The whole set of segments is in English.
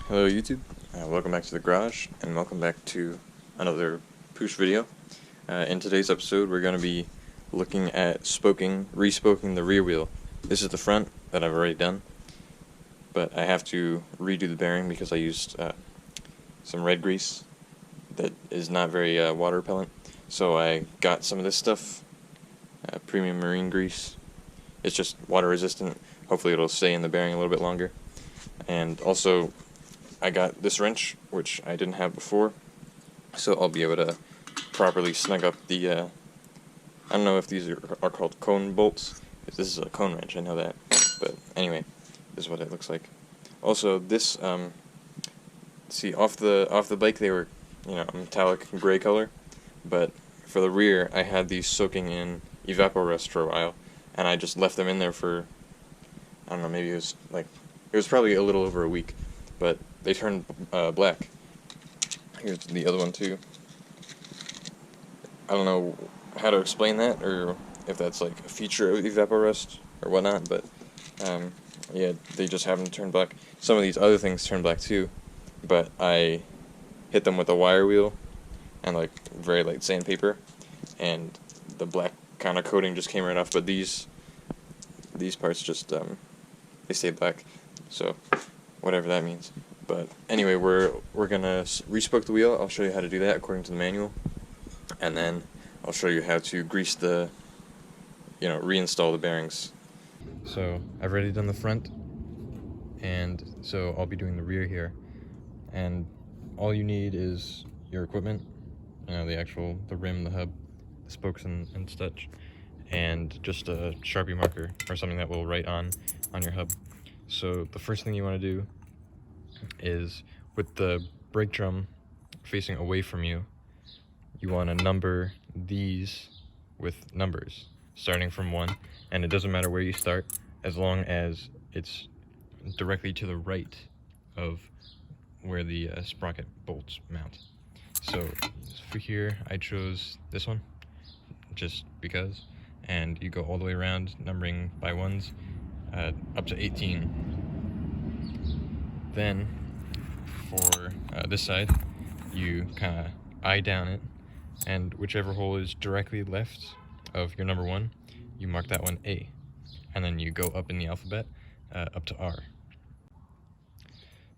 Hello YouTube, welcome back to the garage, and welcome back to another Puch video. In today's episode we're going to be looking at re-spoking the rear wheel. This is the front that I've already done, but I have to redo the bearing because I used some red grease that is not very water repellent. So I got some of this stuff, premium marine grease. It's just water resistant, hopefully it'll stay in the bearing a little bit longer. And also I got this wrench, which I didn't have before, so I'll be able to properly snug up the, I don't know if these are called cone bolts. If this is a cone wrench, I know that, but anyway, this is what it looks like. Also, this, see, off the bike they were, a metallic gray color, but for the rear I had these soaking in evaporust for a while, and I just left them in there for, I don't know, maybe it was probably a little over a week, but they turned black. Here's the other one too. I don't know how to explain that, or if that's like a feature of evaporust or whatnot, but yeah, they just haven't turned black. Some of these other things turn black too, but I hit them with a wire wheel and like very light sandpaper, and the black kind of coating just came right off, but these parts just they stay black, so whatever that means. But anyway, we're gonna re-spoke the wheel. I'll show you how to do that according to the manual, and then I'll show you how to grease the, reinstall the bearings. So I've already done the front, and so I'll be doing the rear here. And all you need is your equipment, the rim, the hub, the spokes and such, and just a Sharpie marker or something that will write on your hub. So the first thing you want to do is, with the brake drum facing away from you, you want to number these with numbers starting from 1, and it doesn't matter where you start as long as it's directly to the right of where the sprocket bolts mount. So for here I chose this one just because, and you go all the way around numbering by ones up to 18. Then for this side, you kind of eye down it, and whichever hole is directly left of your number 1, you mark that one A, and then you go up in the alphabet up to R.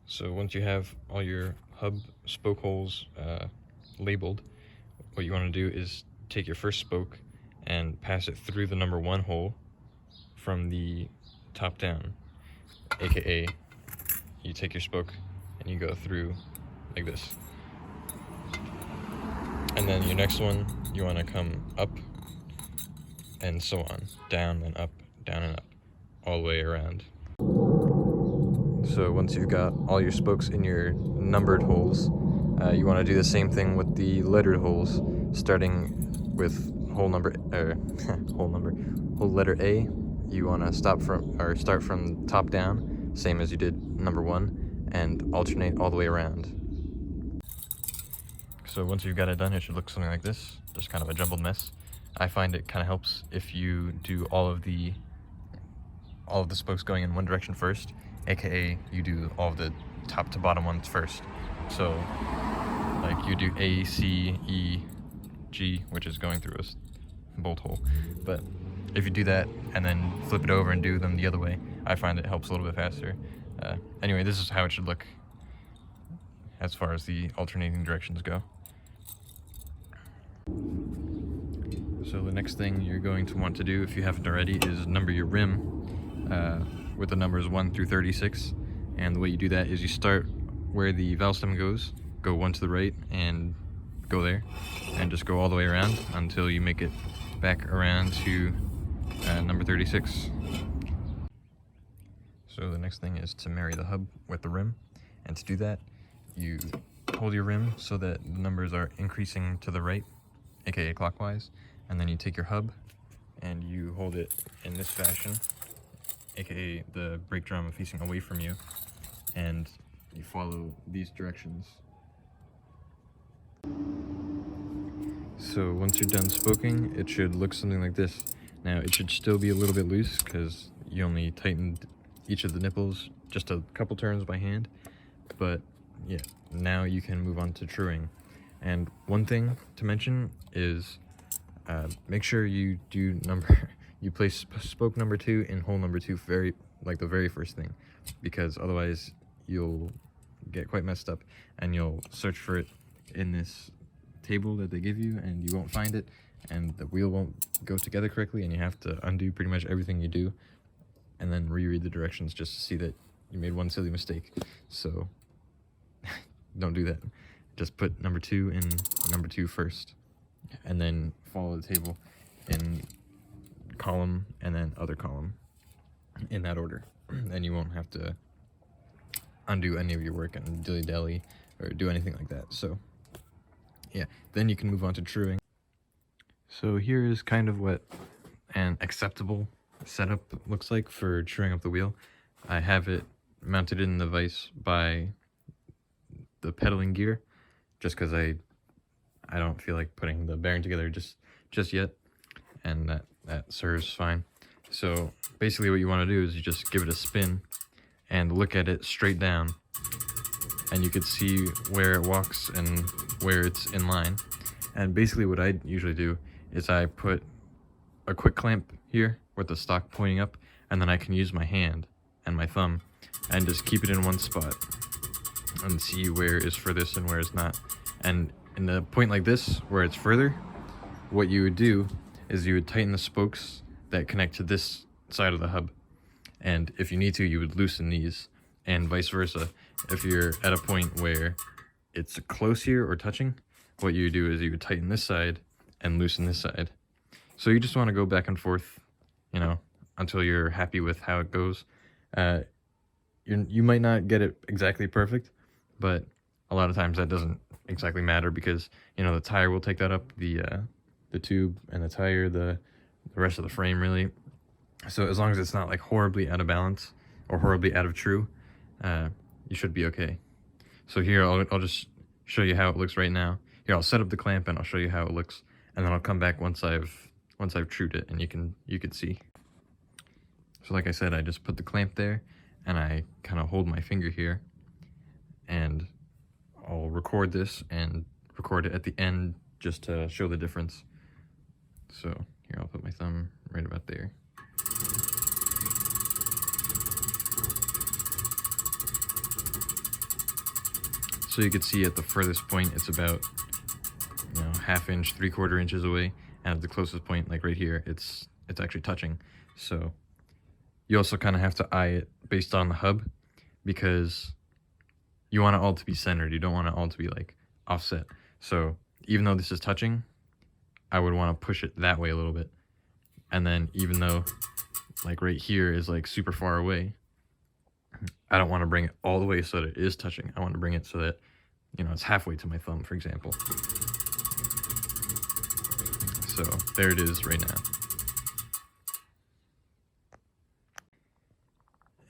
So once you have all your hub spoke holes labeled, what you want to do is take your first spoke and pass it through the number 1 hole from the top down, aka you take your spoke and you go through like this. And then your next one, you want to come up and so on, down and up, down and up, all the way around. So once you've got all your spokes in your numbered holes, you want to do the same thing with the lettered holes, starting with hole letter A. You want to start from top down, same as you did number 1, and alternate all the way around. So once you've got it done, it should look something like this, just kind of a jumbled mess. I find it kind of helps if you do all of the spokes going in one direction first, aka you do all of the top to bottom ones first. So like you do A, C, E, G, which is going through a bolt hole. But if you do that and then flip it over and do them the other way, I find it helps a little bit faster. Anyway, this is how it should look as far as the alternating directions go. So the next thing you're going to want to do, if you haven't already, is number your rim with the numbers 1 through 36. And the way you do that is you start where the valve stem goes, go 1 to the right and go there, and just go all the way around until you make it back around to number 36. So the next thing is to marry the hub with the rim, and to do that you hold your rim so that the numbers are increasing to the right, aka clockwise, and then you take your hub and you hold it in this fashion, aka the brake drum facing away from you, and you follow these directions. So once you're done spoking, it should look something like this. Now it should still be a little bit loose because you only tightened each of the nipples just a couple turns by hand, But yeah, now you can move on to truing. And one thing to mention is make sure you do you place spoke number 2 in hole number 2 the very first thing, because otherwise you'll get quite messed up and you'll search for it in this table that they give you and you won't find it, and the wheel won't go together correctly, and you have to undo pretty much everything you do and then reread the directions just to see that you made one silly mistake. So don't do that. Just put number 2 in number 2 first, and then follow the table in column and then other column in that order. And you won't have to undo any of your work and dilly-dally or do anything like that. So yeah, then you can move on to truing. So here is kind of what an acceptable setup looks like for truing up the wheel. I have it mounted in the vise by the pedaling gear, just because I don't feel like putting the bearing together just yet, and that serves fine. So basically what you want to do is you just give it a spin and look at it straight down, and you could see where it walks and where it's in line. And basically what I usually do is I put a quick clamp here with the stock pointing up, and then I can use my hand and my thumb and just keep it in one spot and see where is furthest and where is not. And in a point like this where it's further, what you would do is you would tighten the spokes that connect to this side of the hub, and if you need to, you would loosen these, and vice versa. If you're at a point where it's close here or touching, what you do is you would tighten this side and loosen this side. So you just want to go back and forth, you know, until you're happy with how it goes. You might not get it exactly perfect, but a lot of times that doesn't exactly matter, because, you know, the tire will take that up, the tube and the tire, the rest of the frame really. So as long as it's not like horribly out of balance or horribly out of true, you should be okay. So here I'll just show you how it looks right now. Here, I'll set up the clamp and I'll show you how it looks, and then I'll come back once I've trued it, and you can see. So like I said, I just put the clamp there and I kind of hold my finger here, and I'll record this and record it at the end just to show the difference. So here, I'll put my thumb right about there. So you can see at the furthest point it's about, you know, 1/2 inch, 3/4 inches away, and at the closest point, like right here, it's actually touching. So you also kind of have to eye it based on the hub, because you want it all to be centered. You don't want it all to be like offset. So even though this is touching, I would want to push it that way a little bit. And then even though like right here is like super far away, I don't want to bring it all the way so that it is touching. I want to bring it so that, you know, it's halfway to my thumb, for example. So there it is right now.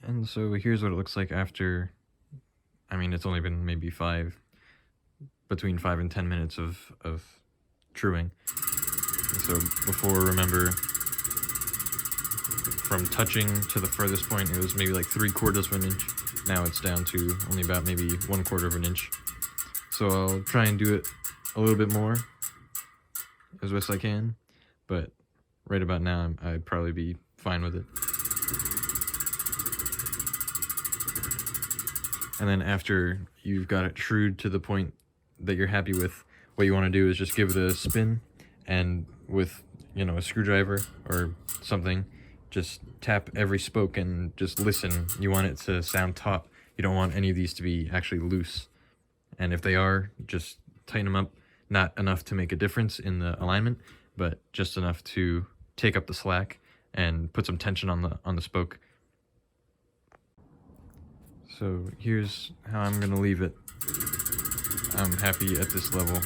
And so here's what it looks like after, I mean, it's only been maybe between 5 and 10 minutes of truing. So before, remember, from touching to the furthest point, it was maybe like 3/4 of an inch. Now it's down to only about maybe 1/4 of an inch. So I'll try and do it a little bit more as best I can, but right about now I'd probably be fine with it. And then after you've got it trued to the point that you're happy with, what you want to do is just give it a spin, and with, you know, a screwdriver or something, just tap every spoke and just listen. You want it to sound taut. You don't want any of these to be actually loose. And if they are, just tighten them up. Not enough to make a difference in the alignment, but just enough to take up the slack and put some tension on the spoke. So here's how I'm gonna leave it. I'm happy at this level.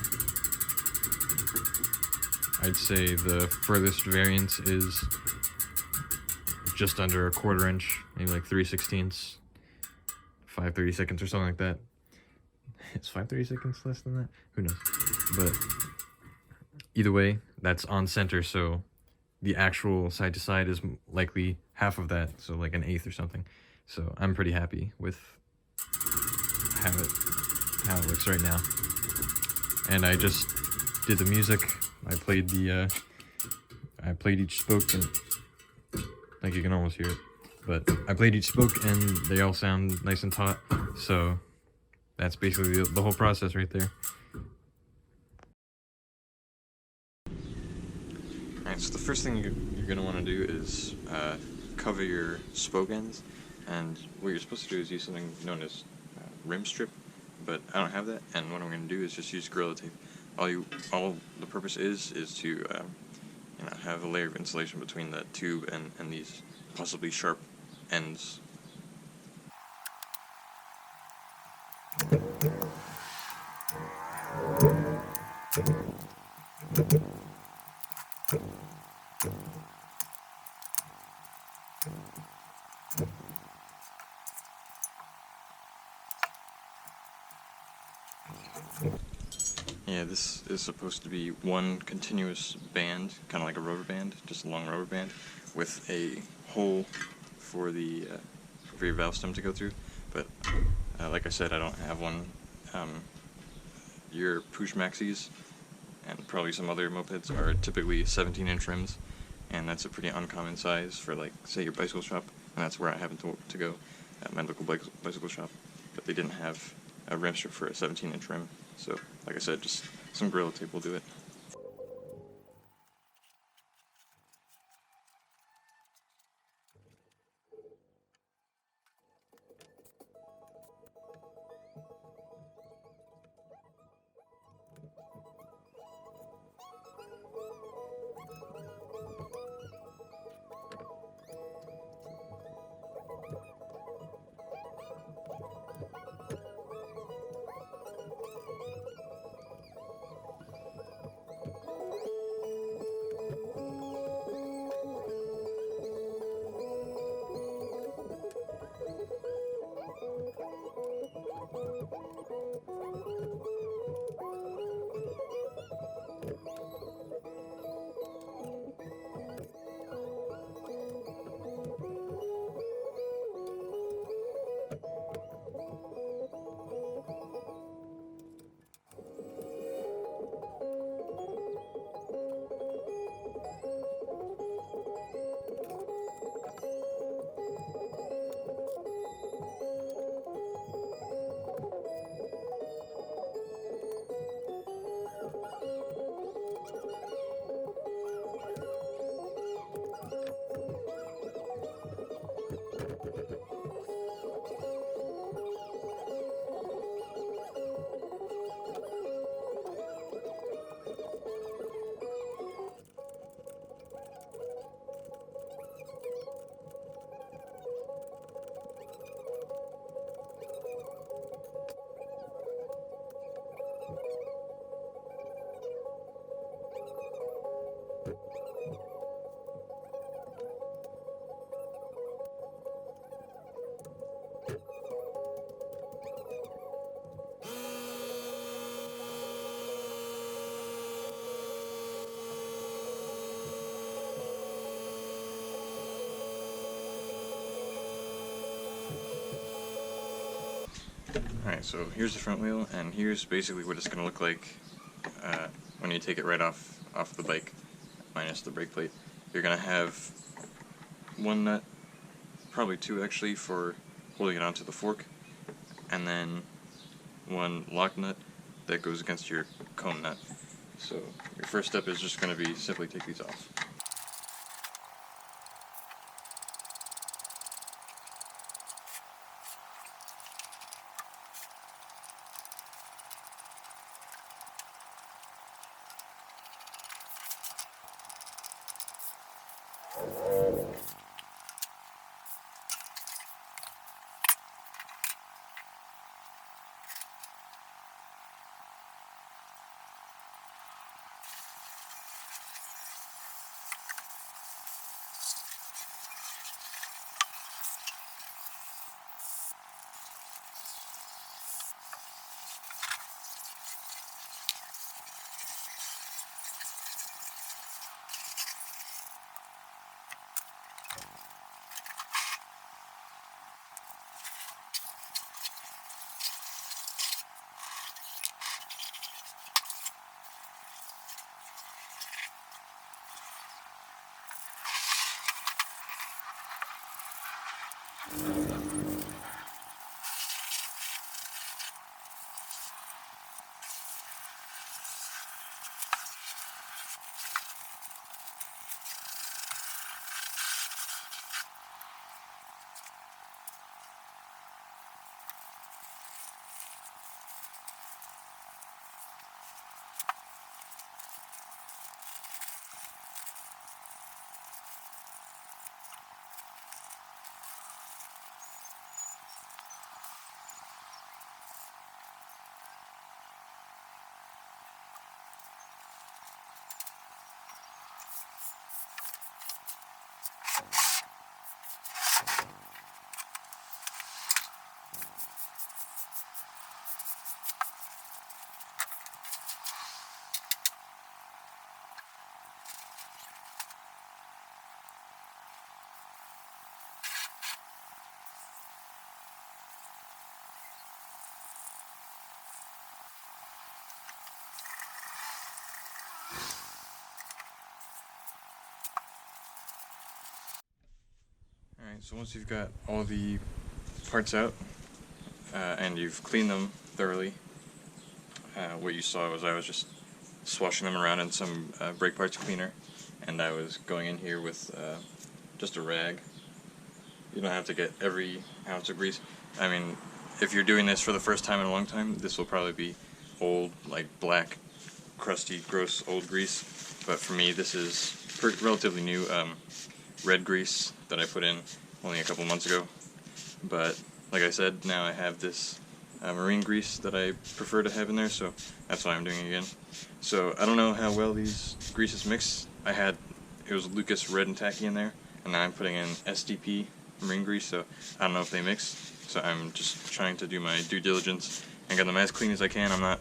I'd say the furthest variance is just under 1/4 inch, maybe like 3/16, 5/32 or something like that. Is 5/32 less than that? Who knows? But either way, that's on center, so the actual side to side is likely half of that, so like 1/8 or something. So I'm pretty happy with have it how it looks right now. And I just did the music. I played each spoke, and I think you can almost hear it. But I played each spoke and they all sound nice and taut. So that's basically the whole process right there. Alright, so the first thing you're going to want to do is cover your spoke ends. And what you're supposed to do is use something known as rim strip, but I don't have that, and what I'm going to do is just use Gorilla Tape. All the purpose is to you know, have a layer of insulation between the tube and these possibly sharp ends. Yeah, this is supposed to be one continuous band, kind of like a rubber band, just a long rubber band, with a hole for your valve stem to go through. But like I said, I don't have one. Your Puch Maxis and probably some other mopeds are typically 17-inch rims, and that's a pretty uncommon size for, like, say, your bicycle shop, and that's where I happen to go at my local bicycle shop. But they didn't have a rim strip for a 17-inch rim, so like I said, just some Gorilla Tape will do it. Alright, so here's the front wheel, and here's basically what it's going to look like when you take it right off the bike, minus the brake plate. You're going to have one nut, probably two actually, for holding it onto the fork, and then one lock nut that goes against your cone nut. So your first step is just going to be simply take these off. Alright, so once you've got all the parts out, and you've cleaned them thoroughly, what you saw was I was just swashing them around in some brake parts cleaner, and I was going in here with just a rag. You don't have to get every ounce of grease. I mean, if you're doing this for the first time in a long time, this will probably be old, like black, crusty, gross old grease. But for me, this is relatively new red grease that I put in only a couple months ago. But like I said, now I have this marine grease that I prefer to have in there, so that's why I'm doing it again. So I don't know how well these greases mix. It was Lucas Red and Tacky in there, and now I'm putting in SDP marine grease, so I don't know if they mix. So I'm just trying to do my due diligence and get them as clean as I can. I'm not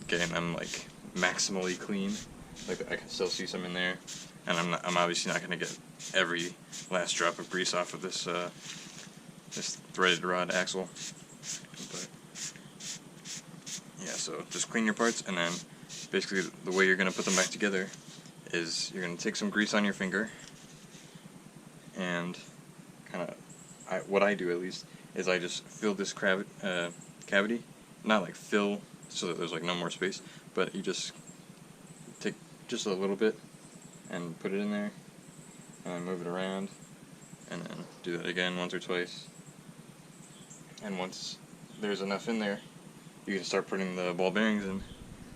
getting them like maximally clean. Like I can still see some in there, and I'm obviously not going to get every last drop of grease off of this this threaded rod axle. But yeah, so just clean your parts, and then basically the way you're going to put them back together is you're going to take some grease on your finger, and kind of, what I do at least, is I just fill this cavity, not like fill so that there's like no more space, but you just take just a little bit and put it in there, and then move it around, and then do that again once or twice. And once there's enough in there, you can start putting the ball bearings in,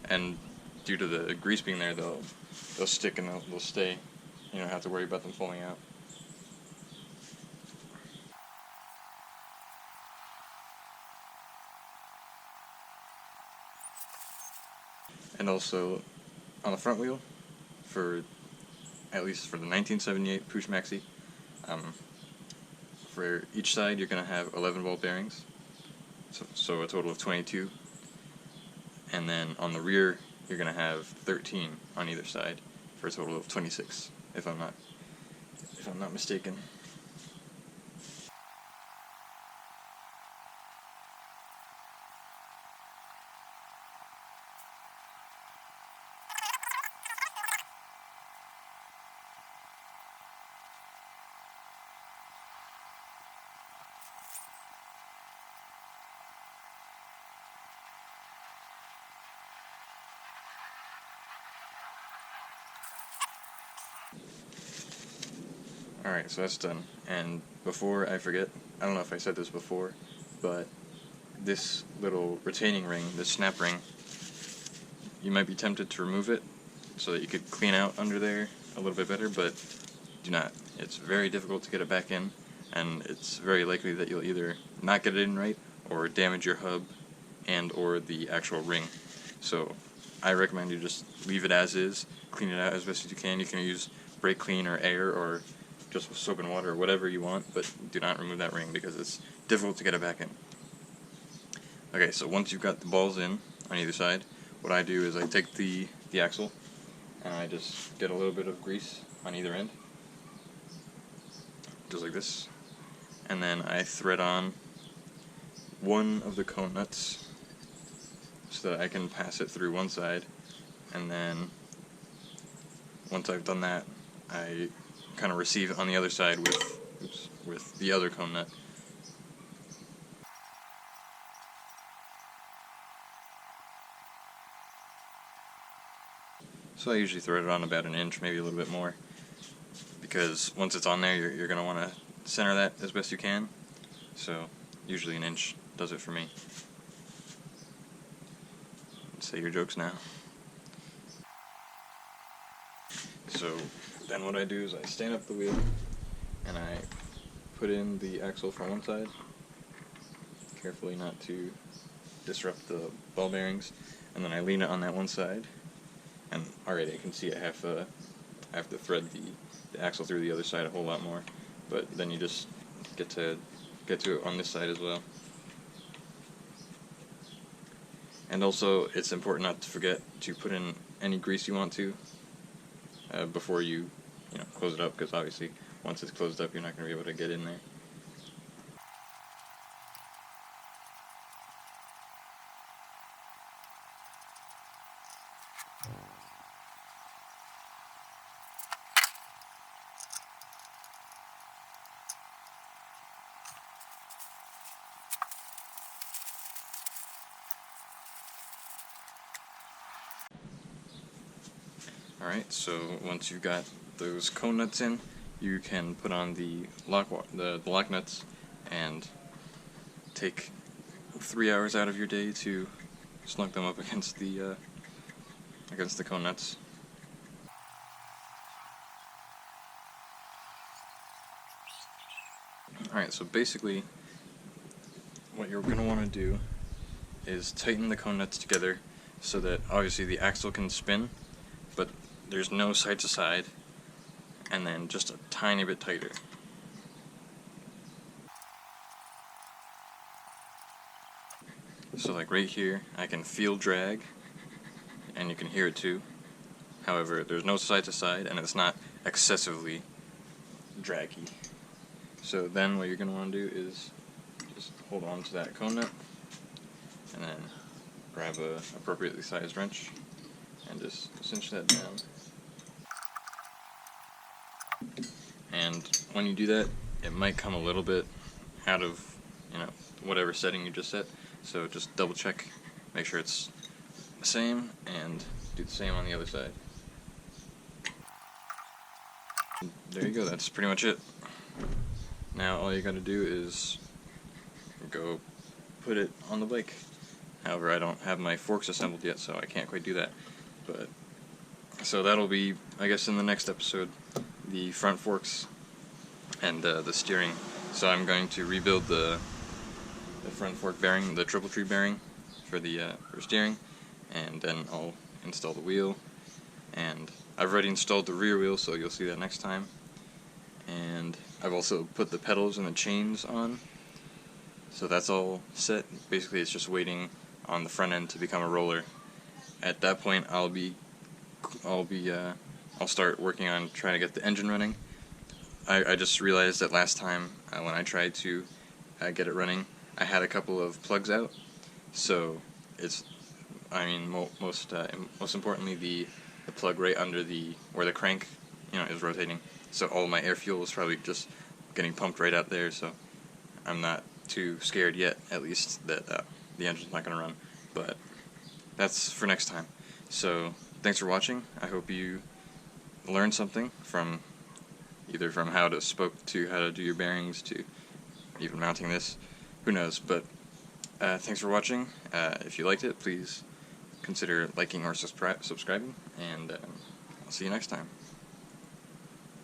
and due to the grease being there, they'll stick and they'll stay. You don't have to worry about them falling out. And also, on the front wheel, at least for the 1978 Puch Maxi, for each side you're going to have 11 ball bearings, so a total of 22. And then on the rear you're going to have 13 on either side, for a total of 26, if I'm not mistaken. Alright, so that's done. And before I forget, I don't know if I said this before, but this little retaining ring, this snap ring, you might be tempted to remove it so that you could clean out under there a little bit better, but do not. It's very difficult to get it back in, and it's very likely that you'll either not get it in right or damage your hub and or the actual ring. So I recommend you just leave it as is, clean it out as best as you can. You can use brake clean or air or just with soap and water or whatever you want, but do not remove that ring because it's difficult to get it back in. Okay, so once you've got the balls in on either side, what I do is I take the axle and I just get a little bit of grease on either end, just like this, and then I thread on one of the cone nuts so that I can pass it through one side, and then once I've done that, I kind of receive it on the other side with with the other cone nut. So I usually thread it on about 1 inch, maybe a little bit more, because once it's on there, you're going to want to center that as best you can. So usually 1 inch does it for me. Say your jokes now. So then what I do is I stand up the wheel and I put in the axle from one side, carefully not to disrupt the ball bearings, and then I lean it on that one side, and already I can see I have to thread the axle through the other side a whole lot more, but then you just get to it on this side as well. And also, it's important not to forget to put in any grease you want to before you close it up, because obviously once it's closed up you're not going to be able to get in there. Alright, so once you've got those cone nuts in, you can put on the lock nuts and take 3 hours out of your day to snug them up against the cone nuts. Alright, so basically what you're going to want to do is tighten the cone nuts together so that obviously the axle can spin, but there's no side to side, and then just a tiny bit tighter. So like right here, I can feel drag, and you can hear it too. However, there's no side to side, and it's not excessively draggy. So then what you're going to want to do is just hold on to that cone nut, and then grab a appropriately sized wrench, and just cinch that down. And when you do that, it might come a little bit out of, whatever setting you just set. So just double check, make sure it's the same, and do the same on the other side. There you go, that's pretty much it. Now all you gotta do is go put it on the bike. However, I don't have my forks assembled yet, so I can't quite do that. But so that'll be, I guess, in the next episode, the front forks and the steering. So I'm going to rebuild the front fork bearing, the triple tree bearing for steering, and then I'll install the wheel. And I've already installed the rear wheel, so you'll see that next time. And I've also put the pedals and the chains on, so that's all set. Basically, it's just waiting on the front end to become a roller. At that point, I'll start working on trying to get the engine running. I just realized that last time when I tried to get it running, I had a couple of plugs out. So most importantly, the plug right under where the crank is rotating. So all my air fuel is probably just getting pumped right out there. So I'm not too scared yet, at least, that the engine's not going to run. But that's for next time. So thanks for watching. I hope you learned something from how to spoke to how to do your bearings to even mounting this. Who knows? But thanks for watching. If you liked it, please consider liking or subscribing, and I'll see you next time.